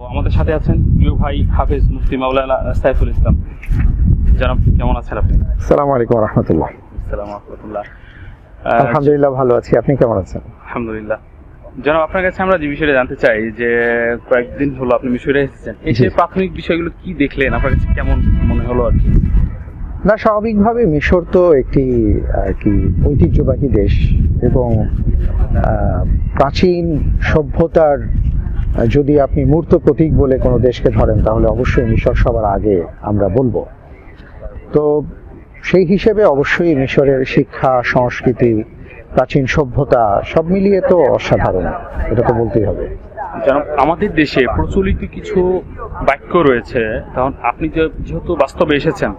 আমাদের সাথে আছেন প্রিয় ভাই হাফেজ মুফতি মাওলানা সাইফুল ইসলাম। জনাব, কেমন আছেন আপনি? আসসালামু আলাইকুম রাহমাতুল্লাহ। আসসালামু আলাইকুম। আলহামদুলিল্লাহ ভালো আছি, আপনি কেমন আছেন? আলহামদুলিল্লাহ। জনাব, আপনার কাছে আমরা যে বিষয়টা জানতে চাই যে কয়েকদিন হলো আপনি মিশরে এসেছেন, এসে প্রাথমিক বিষয়গুলো কি দেখলেন, আপনার কাছে কেমন মনে হলো আর কি? না, স্বাভাবিকভাবে মিশর তো একটি আর কি ঐতিহ্যবাহী দেশ এবং প্রাচীন সভ্যতার যদি আপনি মূর্ত প্রতীক বলে কোনো দেশকে ধরেন তাহলে অবশ্যই মিশর সবার আগে আমরা বলবো। তো সেই হিসেবে অবশ্যই মিশরের শিক্ষা, সংস্কৃতি, প্রাচীন সভ্যতা সব মিলিয়ে তো অসাধারণ, এটা তো বলতেই হবে। জনাব, আমাদের দেশে প্রচলিত কিছু বাক্য রয়েছে, তখন আপনি যেহেতু বাস্তবে এসেছেন,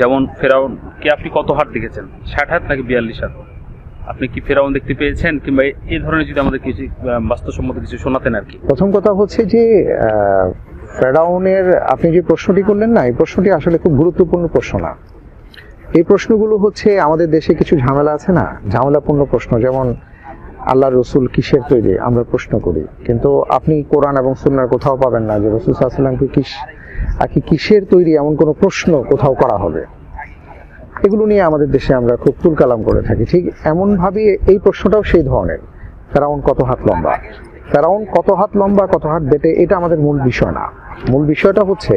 যেমন ফেরাউনকে আপনি কত হাত দেখেছেন, 60 হাত নাকি 42 হাত? আপনি কি ফেরাউন দেখতে পেয়েছেন, কিংবা এই ধরনের যদি আমাদের কিছু বাস্তবসম্মত কিছু শোনাতেন আর কি। প্রথম কথা হচ্ছে যে ফেরাউনের আপনি যে প্রশ্নটি করলেন না, এই প্রশ্নটি আসলে খুব গুরুত্বপূর্ণ প্রশ্ন না। এই প্রশ্নগুলো হচ্ছে আমাদের দেশে কিছু ঝামেলা আছে না, ঝামেলাপূর্ণ প্রশ্ন, যেমন আল্লাহ রসুল কিসের তৈরি আমরা প্রশ্ন করি, কিন্তু আপনি কোরআন এবং সুন্নাহর কোথাও পাবেন না যে রসুল সাল্লাল্লাহু আলাইহি ওয়াসাল্লামকে কিসের তৈরি এমন কোনো প্রশ্ন কোথাও করা হবে। এগুলো নিয়ে আমাদের দেশে আমরা খুব তুলকালাম করে থাকি। ঠিক এমন ভাবে এই প্রশ্নটাও সেই ধরনের, ফেরাউন কত হাত লম্বা, ফেরাউন কত হাত লম্বা কত হাত বেটে, এটা আমাদের মূল বিষয় না। মূল বিষয়টা হচ্ছে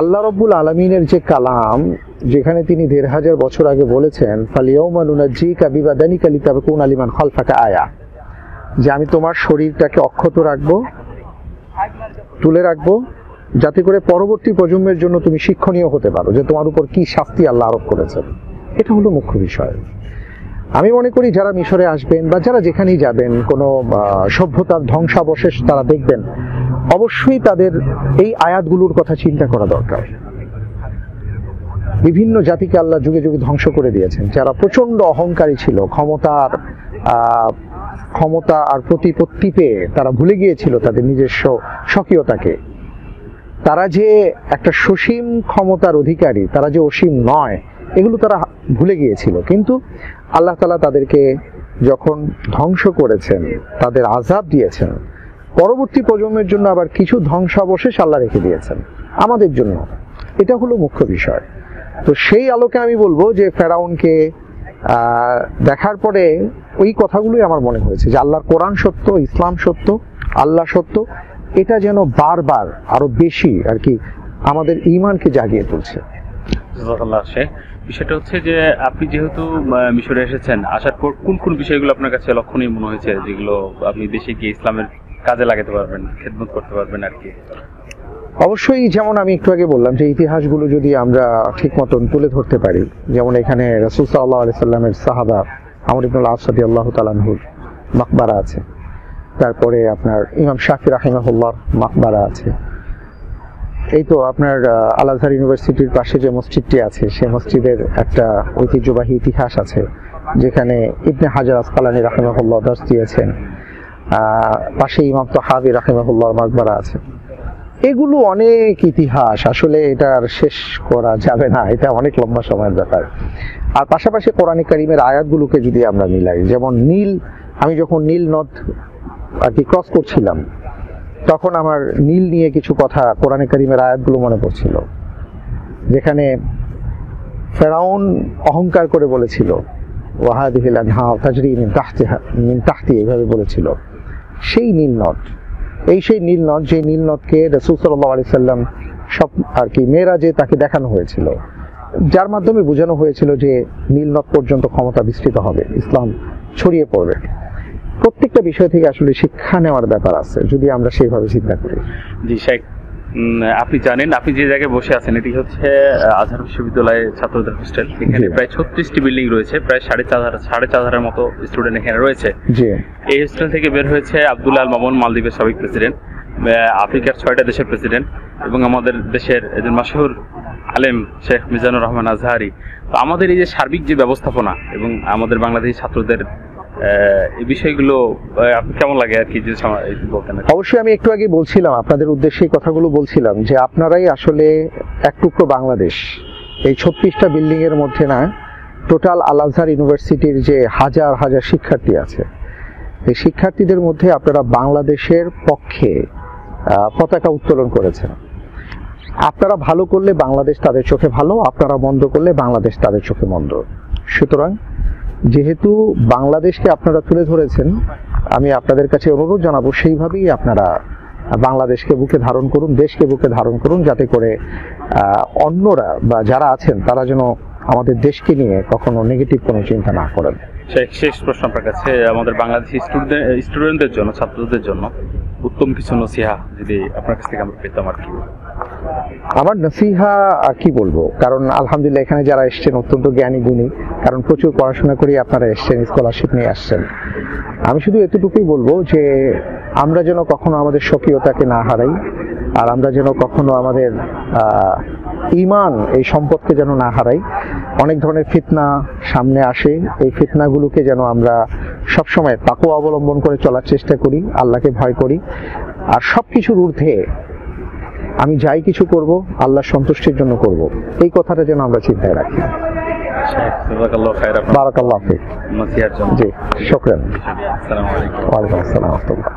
আল্লাহ রাব্বুল আলামিনের যে কালাম, যেখানে তিনি ১৫০০ বছর আগে বলেছেন ফালিয়াউমা নুনাজ্জিকা বিবাদানিকা লিতাকুনা লিমান খালফাকা আয়া, যে আমি তোমার শরীরটাকে অক্ষত রাখবো, তুলে রাখবো, যাতে করে পরবর্তী প্রজন্মের জন্য তুমি শিক্ষণীয় হতে পারো যে তোমার উপর কি শাস্তি আল্লাহ আরোপ করেছেন। এটা হলো মুখ্য বিষয়। আমি মনে করি যারা মিশরে আসবেন বা যারা যেখানেই যাবেন, কোনো সভ্যতার ধ্বংসাবশেষ তারা দেখবেন, অবশ্যই তাদের এই আয়াতগুলোর কথা চিন্তা করা দরকার। বিভিন্ন জাতিকে আল্লাহ যুগে যুগে ধ্বংস করে দিয়েছেন, যারা প্রচন্ড অহংকারী ছিল, ক্ষমতা আর প্রতিপত্তি পেয়ে তারা ভুলে গিয়েছিল তাদের নিজস্ব স্বকীয়তাকে। তারা যে একটা সসীম ক্ষমতার অধিকারী, তারা যে অসীম নয়, এগুলো তারা ভুলে গিয়েছিল। কিন্তু আল্লাহ তাআলা তাদেরকে যখন ধ্বংস করেছেন, তাদের আযাব দিয়েছেন, পরবর্তী প্রজন্মের জন্য আবার কিছু ধ্বংসাবশেষ আল্লাহ রেখে দিয়েছেন আমাদের জন্য। এটা হলো মুখ্য বিষয়। তো সেই আলোকে আমি বলবো যে ফেরাউনকে দেখার পরে ওই কথাগুলোই আমার মনে হয়েছে যে আল্লাহর কোরআন সত্য, ইসলাম সত্য, আল্লাহ সত্য, এটা যেন বারবার আরো বেশি আর কি আমাদের ঈমানকে জাগিয়ে তুলছে। বিষয়টা হচ্ছে যে আপনি যেহেতু মিশরে এসেছেন, আসার পর কোন কোন বিষয়গুলো আপনার কাছে লক্ষণীয় মনে হয়েছে, যেগুলো আপনি দেশে গিয়ে ইসলামের কাজে লাগাতে পারবেন, খেদমত করতে পারবেন আর কি? অবশ্যই, যেমন আমি একটু আগে বললাম যে ইতিহাসগুলো যদি আমরা ঠিক মতন তুলে ধরতে পারি, যেমন এখানে রাসূল সাল্লাল্লাহু আলাইহি সাল্লামের সাহাবা আমর ইবনে আল-আস রাদিয়াল্লাহু তাআলা আনহুর মাকবারা আছে, তারপরে আপনার ইমাম শাফি রাহিমাহুল্লাহর মাকবারা আছে, এই তো আপনার আল আজহার ইউনিভার্সিটির পাশে যে মসজিদটি আছে, সেই মসজিদের একটা ঐতিহ্যবাহী ইতিহাস আছে, যেখানে ইবনে হাজার আসকালানী রাহিমাহুল্লাহ দার্স দিয়েছেন, পাশে ইমাম তাহাবী রাহিমাহুল্লাহর মাকবারা আছে। এগুলো অনেক ইতিহাস, আসলে এটা আর শেষ করা যাবে না, এটা অনেক লম্বা সময়ের ব্যাপার। আর পাশাপাশি কোরআন কারীমের আয়াতগুলোকে যদি আমরা মিলাই, যেমন আমি যখন নীল নদ আর কি ক্রস করছিলাম, তখন আমার নীল নিয়ে কিছু কথা কোরআন কারীমের আয়াতগুলো মনে পড়ছিল, যেখানে ফেরাউন অহংকার করে বলেছিল ওয়াহাদিহিল আনহার তাজরি মিন তাহতি, এইভাবে বলেছিল। সেই নীল নদ, সেই নীল নদ, যে নীল নদকে রাসূল সাল্লাল্লাহু আলাইহি সাল্লাম সব আর কি মেরাজে তাকে দেখানো হয়েছিল, যার মাধ্যমে বোঝানো হয়েছিল যে নীল নদ পর্যন্ত ক্ষমতা বিস্তৃত হবে, ইসলাম ছড়িয়ে পড়বে। প্রত্যেকটা বিষয় থেকে আসলে শিক্ষা নেওয়ার ব্যাপার আছে যদি আমরা সেইভাবে চিন্তা করি। জি শেখ, আপনি জানেন আপনি যে জায়গায় বসে আছেন এটি হচ্ছে আজহার বিশ্ববিদ্যালয়ের ছাত্রদের হোস্টেল। এখানে প্রায় 36টি বিল্ডিং রয়েছে, প্রায় 4,500 মতো স্টুডেন্ট এখানে রয়েছে। এই হোস্টেল থেকে বের হয়েছে আব্দুল্লাহ আল মামুন, মালদ্বীপের সাবেক প্রেসিডেন্ট, আফ্রিকার 6টা দেশের প্রেসিডেন্ট, এবং আমাদের দেশের একজন মাশহুর আলেম শেখ মিজানুর রহমান আজহারি। তো আমাদের এই যে সার্বিক যে ব্যবস্থাপনা এবং আমাদের বাংলাদেশি ছাত্রদের এই বিষয়গুলো আপনি কেমন লাগে আর কি, যে বলতেন? অবশ্যই, আমি একটু আগে বলছিলাম আপনাদের উদ্দেশ্যে এই কথাগুলো বলছিলাম যে আপনারাই আসলে এক টুকরো বাংলাদেশ। এই 36টা বিল্ডিং এর মধ্যে না, টোটাল আল আজহার ইউনিভার্সিটির যে হাজার হাজার শিক্ষার্থী আছে, এই শিক্ষার্থীদের মধ্যে আপনারা বাংলাদেশের পক্ষে পতাকা উত্তোলন করেছেন। আপনারা ভালো করলে বাংলাদেশ তাদের চোখে ভালো, আপনারা মন্দ করলে বাংলাদেশ তাদের চোখে মন্দ। সুতরাং যেহেতু বাংলাদেশকে আপনারা তুলে ধরেছেন, আমি আপনাদের কাছে অনুরোধ জানাবো সেইভাবেই আপনারা বাংলাদেশকে বুকে ধারণ করুন, দেশকে বুকে ধারণ করুন, যাতে করে অন্যরা বা যারা আছেন তারা যেন আমাদের দেশকে নিয়ে কখনো নেগেটিভ কোনো চিন্তা না করেন। শেষ প্রশ্ন আপনার কাছে, আমাদের বাংলাদেশি স্টুডেন্টদের জন্য, ছাত্রদের জন্য উত্তম কিছু নসিহা যদি আপনার কাছ থেকে আমরা পেতাম আর কি। আমার নসিহা কি বলবো, কারণ আলহামদুলিল্লাহ এখানে যারা এসছেন অত্যন্ত জ্ঞানী গুণী, কারণ প্রচুর পড়াশোনা করে আপনারা এসছেন, স্কলারশিপ নিয়ে আসছেন। আমি শুধু এতটুকুই বলবো যে আমরা যেন কখনো আমাদের স্বকীয়তাকে না হারাই, আর আমরা যেন কখনো আমাদের ঈমান, এই সম্পদকে যেন না হারাই। অনেক ধরনের ফিতনা সামনে আসে, এই ফিতনাগুলোকে যেন আমরা সবসময় তাকওয়া অবলম্বন করে চলার চেষ্টা করি, আল্লাহকে ভয় করি। আর সবকিছুর ঊর্ধ্বে আমি যাই কিছু করব আল্লাহর সন্তুষ্টির জন্য করব, এই কথাটা যেন আমরা চিন্তায় রাখি। বারাকাল্লাহু ফিক। জি, শুকরান। আসসালামু আলাইকুম। ওয়া আলাইকুম আসসালাম ওয়া রাহমাতুল্লাহ।